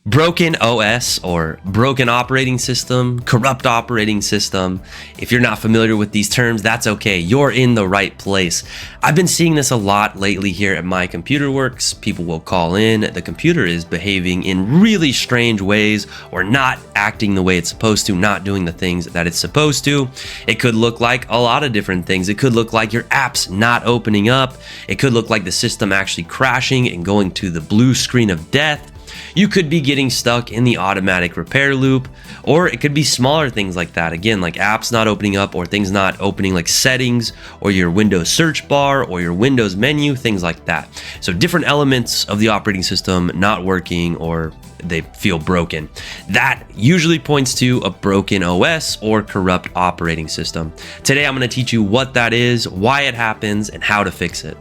Broken OS or broken operating system, corrupt operating system. If you're not familiar with these terms, that's okay. You're in the right place. I've been seeing this a lot lately here at My Computer Works. People will call in, the computer is behaving in really strange ways or not acting the way it's supposed to, not doing the things that it's supposed to. It could look like a lot of different things. It could look like your app's not opening up. It could look like the system actually crashing and going to the blue screen of death. You could be getting stuck in the automatic repair loop, or it could be smaller things like that. Again, like apps not opening up or things not opening, like settings or your Windows search bar or your Windows menu, things like that. So different elements of the operating system not working or they feel broken. That usually points to a broken OS or corrupt operating system. Today, I'm going to teach you what that is, why it happens, and how to fix it.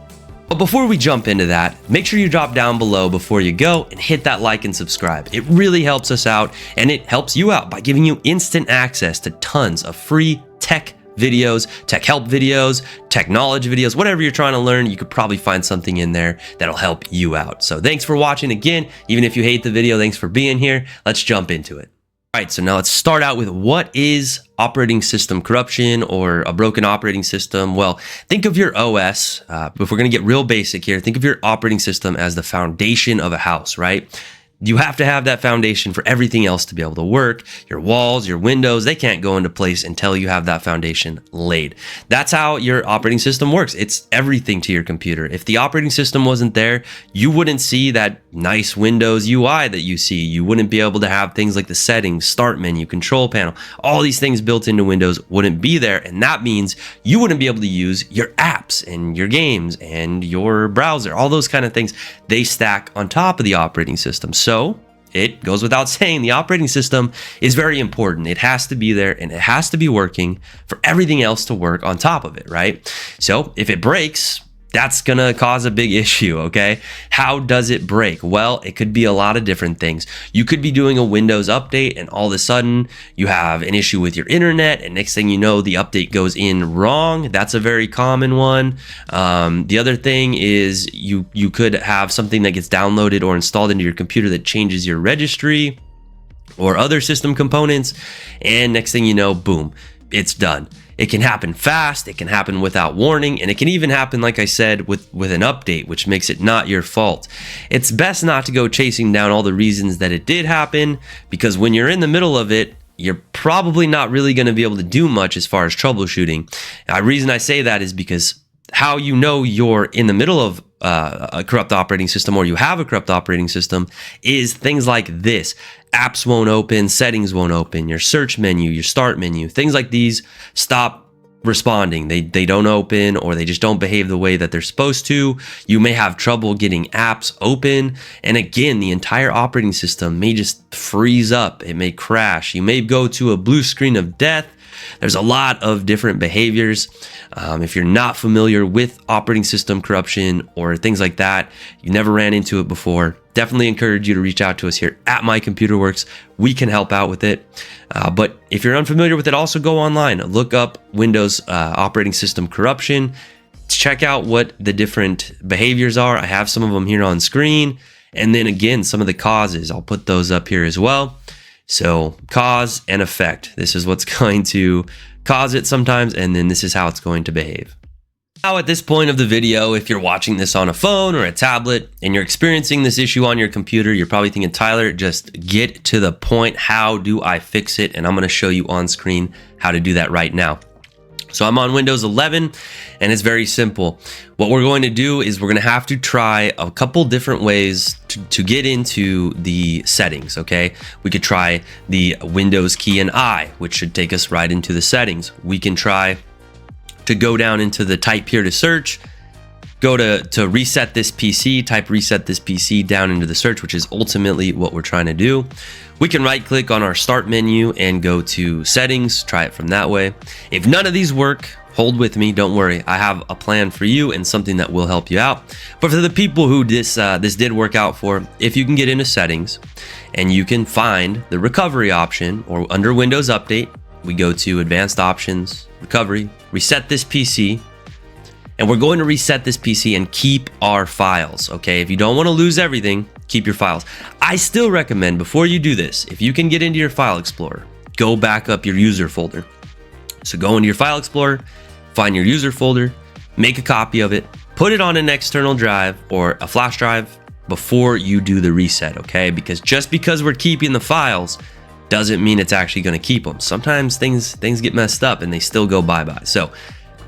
But before we jump into that, make sure you drop down below before you go and hit that like and subscribe. It really helps us out, and it helps you out by giving you instant access to tons of free tech videos, tech help videos, tech knowledge videos, whatever you're trying to learn. You could probably find something in there that'll help you out. So thanks for watching again. Even if you hate the video, thanks for being here. Let's jump into it. All right, so now let's start out with what is operating system corruption or a broken operating system. Well, think of your OS, if we're gonna get real basic here, think of your operating system as the foundation of a house, right? You have to have that foundation for everything else to be able to work. Your walls, your windows, they can't go into place until you have that foundation laid. That's how your operating system works. It's everything to your computer. If the operating system wasn't there, you wouldn't see that nice Windows UI that you see. You wouldn't be able to have things like the settings, start menu, control panel, all these things built into Windows wouldn't be there. And that means you wouldn't be able to use your apps and your games and your browser, all those kind of things. They stack on top of the operating system. So it goes without saying, the operating system is very important. It has to be there and it has to be working for everything else to work on top of it, right? So if it breaks, that's gonna cause a big issue, okay? How does it break? Well, it could be a lot of different things. You could be doing a Windows update and all of a sudden you have an issue with your internet and next thing you know, the update goes in wrong. That's a very common one. The other thing is you could have something that gets downloaded or installed into your computer that changes your registry or other system components, and next thing you know, boom, it's done. It can happen fast, it can happen without warning, and it can even happen, like I said, with an update, which makes it not your fault. It's best not to go chasing down all the reasons that it did happen, because when you're in the middle of it, you're probably not really going to be able to do much as far as troubleshooting. The reason I say that is because how you know you're in the middle of a corrupt operating system or you have a corrupt operating system is things like this. Apps won't open, settings won't open, your search menu, your start menu, things like these stop responding. They don't open or they just don't behave the way that they're supposed to. You may have trouble getting apps open. And again, the entire operating system may just freeze up. It may crash. You may go to a blue screen of death. There's a lot of different behaviors. If you're not familiar with operating system corruption or things like that, you never ran into it before, definitely encourage you to reach out to us here at My Computer Works. We can help out with it. But if you're unfamiliar with it, also go online, look up Windows operating system corruption, check out what the different behaviors are. I have some of them here on screen. And then again, some of the causes, I'll put those up here as well. So cause and effect. This is what's going to cause it sometimes, and then this is how it's going to behave. Now at this point of the video, if you're watching this on a phone or a tablet and you're experiencing this issue on your computer, you're probably thinking, Tyler, just get to the point. How do I fix it? And I'm going to show you on screen how to do that right now. So I'm on Windows 11 and it's very simple. What we're going to do is we're going to have to try a couple different ways to get into the settings, okay? We could try the Windows key and I, which should take us right into the settings. We can try to go down into the type here to search, go to reset this PC, type reset this PC down into the search, which is ultimately what we're trying to do. We can right click on our start menu and go to settings, try it from that way. If none of these work, hold with me, don't worry. I have a plan for you and something that will help you out. But for the people who this did work out for, if you can get into settings and you can find the recovery option, or under Windows Update, we go to advanced options, recovery, reset this PC. And we're going to reset this PC and keep our files, okay? If you don't want to lose everything, keep your files. I still recommend, before you do this, if you can get into your file explorer, go back up your user folder. So go into your file explorer, find your user folder, make a copy of it, put it on an external drive or a flash drive before you do the reset, okay? Because just because we're keeping the files doesn't mean it's actually going to keep them. Sometimes things get messed up and they still go bye-bye. So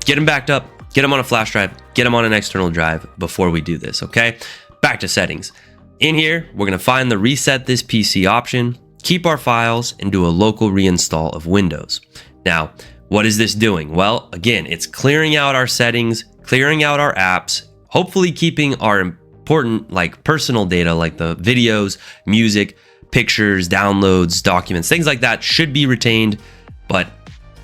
get them backed up, get them on a flash drive, get them on an external drive before we do this, okay? Back to settings. In here, we're going to find the reset this PC option, keep our files, and do a local reinstall of Windows. Now, what is this doing? Well, again, it's clearing out our settings, clearing out our apps, hopefully keeping our important like personal data like the videos, music, pictures, downloads, documents, things like that should be retained, but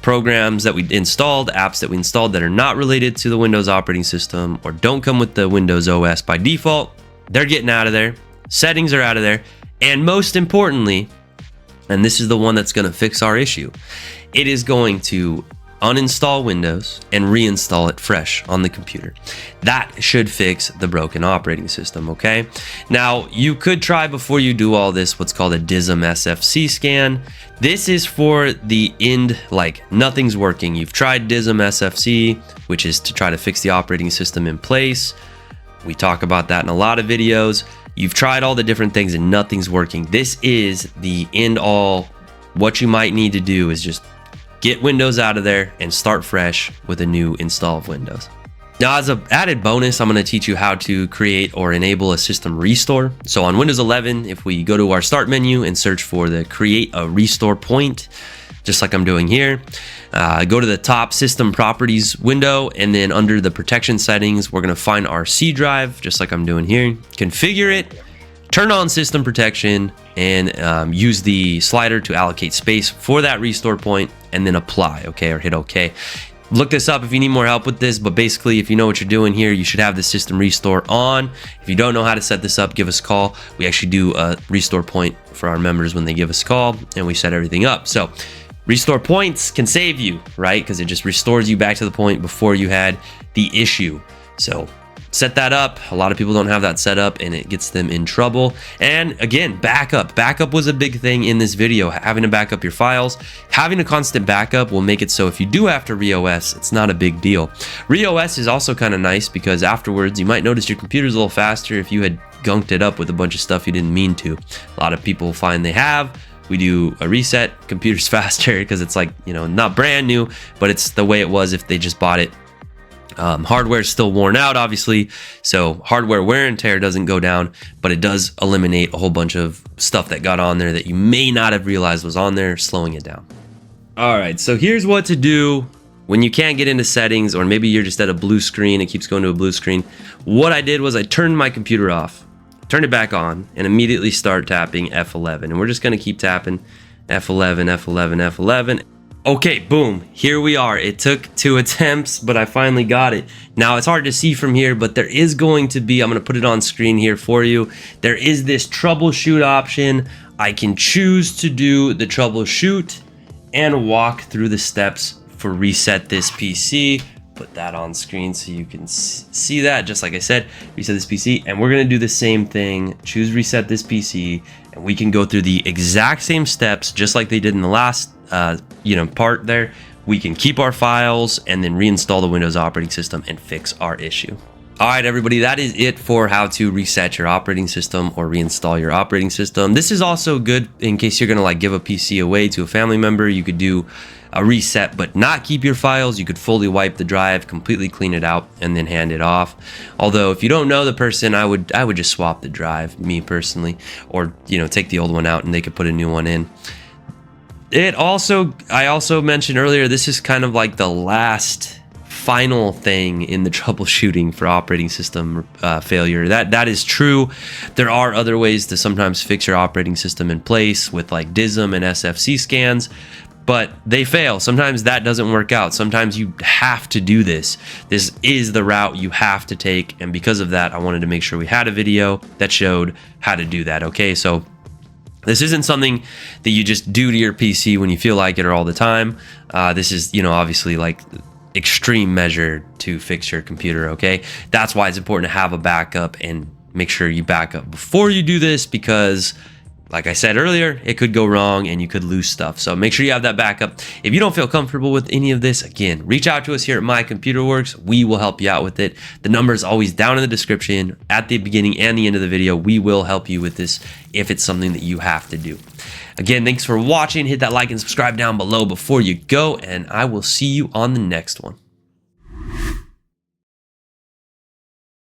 programs that we installed, apps that we installed that are not related to the Windows operating system or don't come with the Windows OS by default, they're getting out of there. Settings are out of there. And most importantly, and this is the one that's going to fix our issue, it is going to uninstall Windows and reinstall it fresh on the computer. That should fix the broken operating system, okay? Now, you could try before you do all this what's called a DISM SFC scan. This is for the end, like nothing's working. You've tried DISM SFC, which is to try to fix the operating system in place. We talk about that in a lot of videos. You've tried all the different things and nothing's working. This is the end all. What you might need to do is just get Windows out of there and start fresh with a new install of Windows. Now, as an added bonus, I'm going to teach you how to create or enable a system restore. So on Windows 11, if we go to our start menu and search for the create a restore point, just like I'm doing here, go to the top system properties window, and then under the protection settings, we're going to find our C drive, just like I'm doing here, configure it, turn on system protection, and use the slider to allocate space for that restore point, and then apply, okay, or hit OK. Look this up if you need more help with this, but basically, if you know what you're doing here, you should have the system restore on. If you don't know how to set this up, give us a call. We actually do a restore point for our members when they give us a call, and we set everything up. So restore points can save you, right? Because it just restores you back to the point before you had the issue. So set that up. A lot of people don't have that set up and it gets them in trouble. And again, backup. Backup was a big thing in this video, having to back up your files. Having a constant backup will make it so if you do have to re-OS, it's not a big deal. Re-OS is also kind of nice because afterwards you might notice your computer's a little faster if you had gunked it up with a bunch of stuff you didn't mean to. A lot of people find they have. We do a reset, computer's faster because it's like, you know, not brand new, but it's the way it was if they just bought it. Hardware is still worn out, obviously, so hardware wear and tear doesn't go down, but it does eliminate a whole bunch of stuff that got on there that you may not have realized was on there, slowing it down. All right, so here's what to do when you can't get into settings, or maybe you're just at a blue screen, it keeps going to a blue screen. What I did was I turned my computer off, turned it back on, and immediately start tapping F11, and we're just going to keep tapping F11, F11, F11. Okay, boom, here we are. It took 2 attempts, but I finally got it. Now, it's hard to see from here, but there is going to be, I'm going to put it on screen here for you. There is this troubleshoot option. I can choose to do the troubleshoot and walk through the steps for reset this PC. Put that on screen so you can see that, just like I said, reset this PC. And we're going to do the same thing, choose reset this PC, and we can go through the exact same steps, just like they did in the last part there. We can keep our files and then reinstall the Windows operating system and fix our issue. All right, everybody, that is it for how to reset your operating system or reinstall your operating system. This is also good in case you're gonna like give a PC away to a family member. You could do a reset but not keep your files. You could fully wipe the drive, completely clean it out, and then hand it off. Although if you don't know the person, I would just swap the drive, me personally, or take the old one out and they could put a new one in. I also mentioned earlier, this is kind of like the last final thing in the troubleshooting for operating system failure. That is true. There are other ways to sometimes fix your operating system in place with like DISM and SFC scans, but they fail. Sometimes that doesn't work out. Sometimes you have to do this. This is the route you have to take, and because of that, I wanted to make sure we had a video that showed how to do that. Okay, so this isn't something that you just do to your PC when you feel like it or all the time. This is, obviously like extreme measure to fix your computer, okay? That's why it's important to have a backup, and make sure you back up before you do this, because like I said earlier, it could go wrong and you could lose stuff. So make sure you have that backup. If you don't feel comfortable with any of this, again, reach out to us here at My Computer Works. We will help you out with it. The number is always down in the description, at the beginning and the end of the video. We will help you with this if it's something that you have to do. Again, thanks for watching. Hit that like and subscribe down below before you go, and I will see you on the next one.